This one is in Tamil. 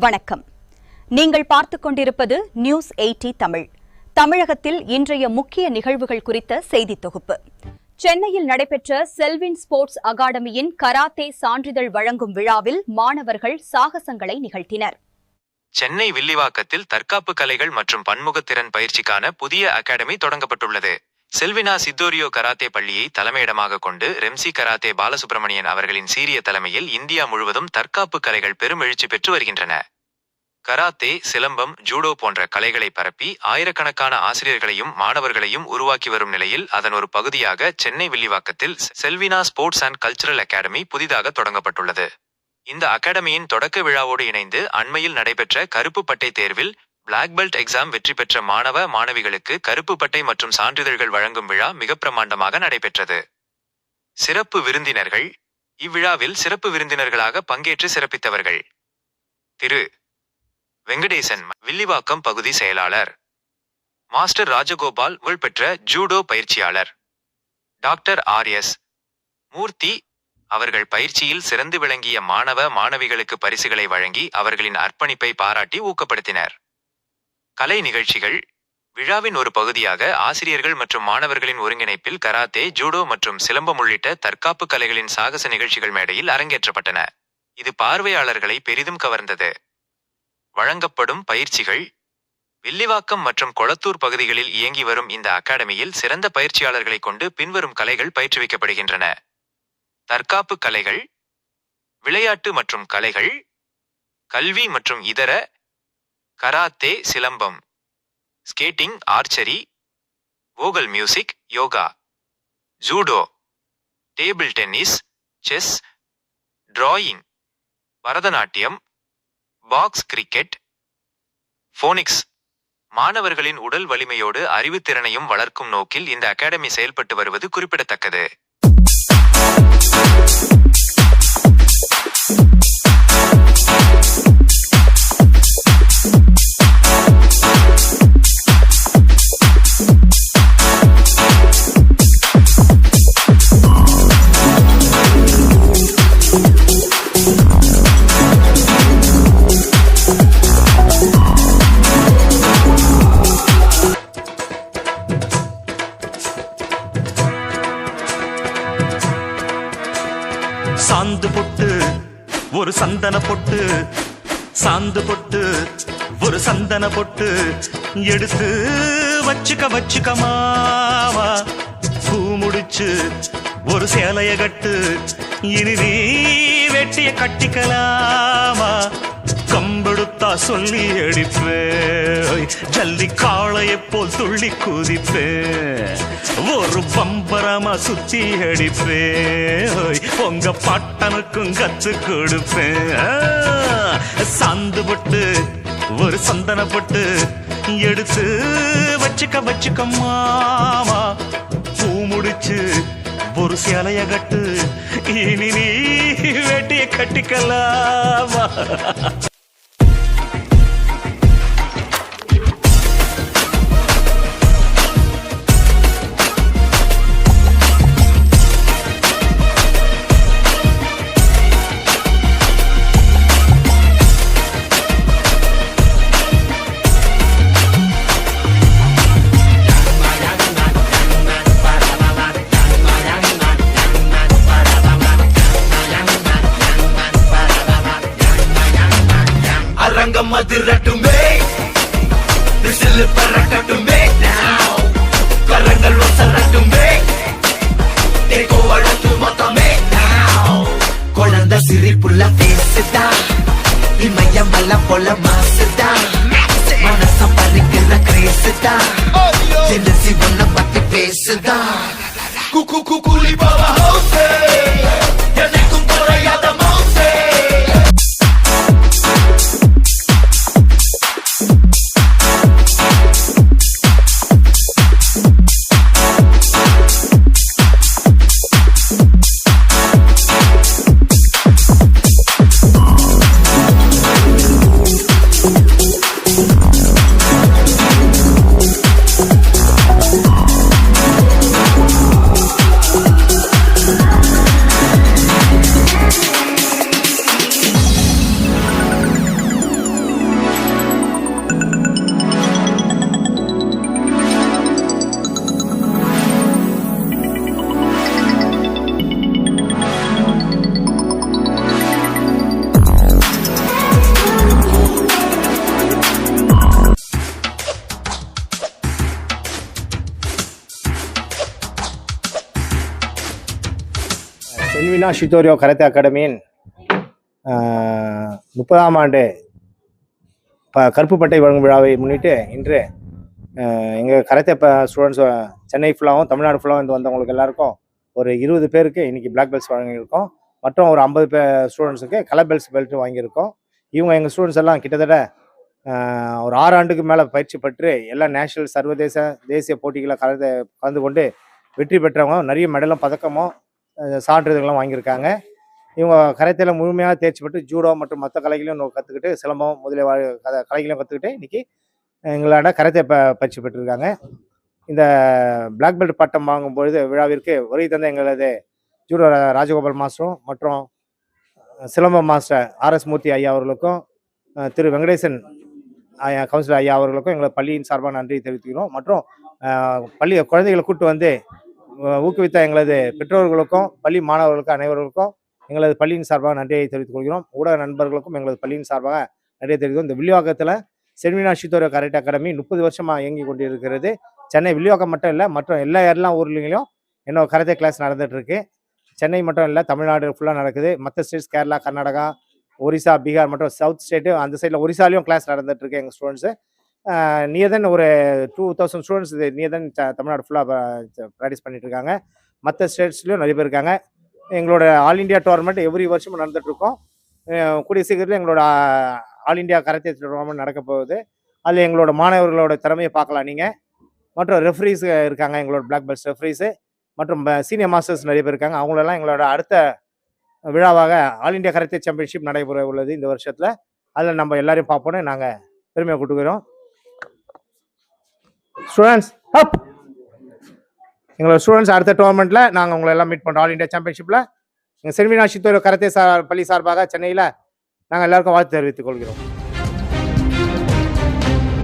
வணக்கம். நீங்கள் பார்த்துக் கொண்டிருப்பது நியூஸ் 80 தமிழ். தமிழகத்தில் இன்றைய முக்கிய நிகழ்வுகள் குறித்த செய்தி தொகுப்பு. சென்னையில் நடைபெற்ற செல்வின் ஸ்போர்ட்ஸ் அகாடமியின் கராத்தே சான்றிதழ் வழங்கும் விழாவில் மாணவர்கள் சாகசங்களை நிகழ்த்தினர். சென்னை வில்லிவாக்கத்தில் தற்காப்பு கலைகள் மற்றும் பன்முகத்திறன் பயிற்சிக்கான புதிய அகாடமி தொடங்கப்பட்டுள்ளது. செல்வினா சித்தோரியோ கராத்தே பள்ளியை தலைமையிடமாக கொண்டு ரெம்சி கராத்தே பாலசுப்ரமணியன் அவர்களின் சீரிய தலைமையில் இந்தியா முழுவதும் தற்காப்பு கலைகள் பெரும் எழுச்சி பெற்று வருகின்றன. கராத்தே, சிலம்பம், ஜூடோ போன்ற கலைகளை பரப்பி ஆயிரக்கணக்கான ஆசிரியர்களையும் மாணவர்களையும் உருவாக்கி வரும் நிலையில் அதன் ஒரு பகுதியாக சென்னை வில்லிவாக்கத்தில் Selvina sports and cultural academy புதிதாக தொடங்கப்பட்டுள்ளது. இந்த அகாடமியின் தொடக்க விழாவோடு இணைந்து அண்மையில் நடைபெற்ற கருப்பு பட்டை தேர்வில் பிளாக் பெல்ட் எக்ஸாம் வெற்றி பெற்ற மாணவ மாணவிகளுக்கு கருப்பு பட்டை மற்றும் சான்றிதழ்கள் வழங்கும் விழா மிக பிரமாண்டமாக நடைபெற்றது. சிறப்பு விருந்தினர்கள். இவ்விழாவில் சிறப்பு விருந்தினர்களாக பங்கேற்று சிறப்பித்தவர்கள்: திரு வெங்கடேசன், வில்லிவாக்கம் பகுதி செயலாளர்; மாஸ்டர் ராஜகோபால், புகழ்பெற்ற ஜூடோ பயிற்சியாளர்; டாக்டர் RS மூர்த்தி அவர்கள் பயிற்சியில் சிறந்து விளங்கிய மாணவ மாணவிகளுக்கு பரிசுகளை வழங்கி அவர்களின் அர்ப்பணிப்பை பாராட்டி ஊக்கப்படுத்தினர். கலை நிகழ்ச்சிகள். விழாவின் ஒரு பகுதியாக ஆசிரியர்கள் மற்றும் மாணவர்களின் ஒருங்கிணைப்பில் கராத்தே, ஜூடோ மற்றும் சிலம்பம் உள்ளிட்ட தற்காப்பு கலைகளின் சாகச நிகழ்ச்சிகள் மேடையில் அரங்கேற்றப்பட்டன. இது பார்வையாளர்களை பெரிதும் கவர்ந்தது. வழங்கப்படும் பயிற்சிகள். வில்லிவாக்கம் மற்றும் கொளத்தூர் பகுதிகளில் இயங்கி வரும் இந்த அகாடமியில் சிறந்த பயிற்சியாளர்களை கொண்டு பின்வரும் கலைகள் பயிற்றுவிக்கப்படுகின்றன: தற்காப்பு கலைகள், விளையாட்டு மற்றும் கலைகள், கல்வி மற்றும் இதர, karate, silambam, skating, archery, vocal music, yoga, judo, table tennis, chess, drawing, Bharatanatyam, box, cricket, phonics. மாணவர்களின் உடல் வலிமையோடு அறிவுத்திறனையும் வளர்க்கும் நோக்கில் இந்த அகாடமி செயல்பட்டு வருவது குறிப்பிடத்தக்கது. சாந்து பொட்டு ஒரு சந்தன பொட்டு, சாந்து பொட்டு ஒரு சந்தன பொட்டு எடுத்து வச்சுக்க மாவா. பூ முடிச்சு ஒரு சேலைய கட்டு, இனி நீ வெட்டிய கட்டிக்கலாமா. கம்பெடுத்தா சொல்லி அடிப்பேன், ஜல்லி காளையை போல் துள்ளி குதிப்பேன், ஒரு பம்பரமா சுத்தி அடிப்பேன், உங்க பட்டனுக்கும் கத்து கொடுப்பேன். சாந்து பொட்டு ஒரு சந்தன பொட்டு எடுத்து வச்சுக்க மாமா. பூ முடிச்சு ஒரு சேலைய கட்டு, இனி நீ வெட்டிய கட்டிக்கலாமா. மதிரட்டுமே, விசில் பறக்கட்டுமே, கரங்கள் ஒசரட்டுமே, தேக்கோ அழகு மொத்தமே. குழந்தை சிரிப்புள்ள பேசுதா, இமயமல்ல போல மாசுதா, மனச பறிக்கிற கிரேசுதா, ஜெனசி ஒன்ன பத்தி பேசுதா. கூலி பவா ஹவுஸே, எனக்கும் குறையாத மவுசே. செல்வினா ஷிதோரியோ கராத்தே அகாடமியின் 30ஆம் ஆண்டு கருப்பு பட்டை வழங்கும் விழாவை முன்னிட்டு இன்று எங்கள் கராத்தே ஸ்டூடெண்ட்ஸ் சென்னை ஃபுல்லாகவும் தமிழ்நாடு ஃபுல்லாகவும் வந்து வந்தவங்களுக்கு எல்லாருக்கும் ஒரு 20 பேருக்கு இன்றைக்கி பிளாக் பெல்ட்ஸ் வழங்கியிருக்கோம். மற்றும் ஒரு 50 ஸ்டூடெண்ட்ஸுக்கு கலர் பெல்ட் வாங்கியிருக்கோம். இவங்க எங்கள் ஸ்டூடெண்ட்ஸ் எல்லாம் கிட்டத்தட்ட ஒரு 6 ஆண்டுக்கு மேலே பயிற்சி பெற்று எல்லா நேஷனல் சர்வதேச தேசிய போட்டிகளை கலந்து கொண்டு வெற்றி பெற்றவங்க நிறைய மெடலும் பதக்கமும் சான்றிதழ்களும் வாங்கியிருக்காங்க. இவங்க கராத்தேல முழுமையாக தேர்ச்சி பெற்று ஜூடோ மற்றும் மற்ற கலைகளையும் கற்றுக்கிட்டு சிலம்பம் முதலிய கலைகளையும் கற்றுக்கிட்டு இன்றைக்கி எங்களோட கராத்தே பயிற்சி பெற்றிருக்காங்க. இந்த பிளாக் பெல்ட் பட்டம் வாங்கும்பொழுது விழாவிற்கு வருகை தந்த எங்களது ஜூடோ ராஜகோபால் மாஸ்டரும் மற்றும் சிலம்பம் மாஸ்டர் RS மூர்த்தி ஐயா அவர்களுக்கும் திரு வெங்கடேசன் கவுன்சிலர் ஐயா அவர்களுக்கும் எங்களை பள்ளியின் சார்பாக நன்றி தெரிவித்துக்கிறோம். மற்றும் பள்ளி குழந்தைகளை கூட்டு வந்து ஊக்குவித்த எங்களது பெற்றோர்களுக்கும் பள்ளி மாணவர்களுக்கும் அனைவர்களுக்கும் எங்களது பள்ளியின் சார்பாக நன்றியை தெரிவித்துக் கொள்கிறோம். ஊடக நண்பர்களுக்கும் எங்களது பள்ளியின் சார்பாக நன்றியை தெரிவித்துக்கிறோம். இந்த வில்லிவாக்கத்தில் செல்வினா ஷிதோரியோ கராத்தே அகாடமி 30 வருஷமாக இயங்கி கொண்டிருக்கிறது. சென்னை வில்லிவாக்கம் மட்டும் இல்லை, மற்ற எல்லா ஊர்லேயும் என்னோட கராத்தே கிளாஸ் நடந்துகிட்ருக்கு. சென்னை மட்டும் இல்லை, தமிழ்நாடு ஃபுல்லாக நடக்குது. மற்ற ஸ்டேட்ஸ் கேரளா, கர்நாடகா, ஒரிசா, பீகார் மற்றும் சவுத் ஸ்டேட்டு அந்த சைடில் ஒரிசாலையும் கிளாஸ் நடந்துகிட்ருக்கு எங்கள் ஸ்டூடெண்ட்ஸு. நியர்தன் ஒரு 2000 ஸ்டூடெண்ட்ஸ் நியர்தன் தமிழ்நாடு ஃபுல்லாக ப்ராக்டிஸ் பண்ணிகிட்ருக்காங்க. மற்ற ஸ்டேட்ஸ்லேயும் நிறைய பேர் இருக்காங்க. எங்களோட ஆல் இண்டியா டோர்னமெண்ட் எவ்ரி வருஷமும் நடந்துகிட்ருக்கோம். கூடிய சீக்கிரத்தில் எங்களோட ஆல் இண்டியா கராத்தே டோர்னமெண்ட் நடக்க போகுது. அதில் எங்களோட மாணவர்களோட திறமையை பார்க்கலாம் நீங்கள். மற்றும் ரெஃப்ரீஸ் இருக்காங்க, எங்களோட பிளாக் பெல்ட் ரெஃப்ரீஸு மற்றும் சீனியர் மாஸ்டர்ஸ் நிறைய பேர் இருக்காங்க. அவங்களெல்லாம் எங்களோட அடுத்த விழாவாக ஆல் இண்டியா கராத்தே சாம்பியன்ஷிப் நடைபெற உள்ளது இந்த வருஷத்தில். அதில் நம்ம எல்லாரையும் பார்ப்போன்னு நாங்கள் பெருமையை கூட்டுக்கிறோம். ஸ்டூடெண்ட்ஸ் அப்! எங்களோட ஸ்டூடெண்ட்ஸ் அடுத்த டோர்னமெண்ட்டில் நாங்கள் உங்களை எல்லாம் மீட் பண்ணுறோம். ஆல் இண்டியா சாம்பியன்ஷிப்பில் எங்கள் செல்வினா ஷிதோரியோ கராத்தே பள்ளி சார்பாக சென்னையில் நாங்கள் எல்லாருக்கும் வாழ்த்து தெரிவித்துக் கொள்கிறோம்.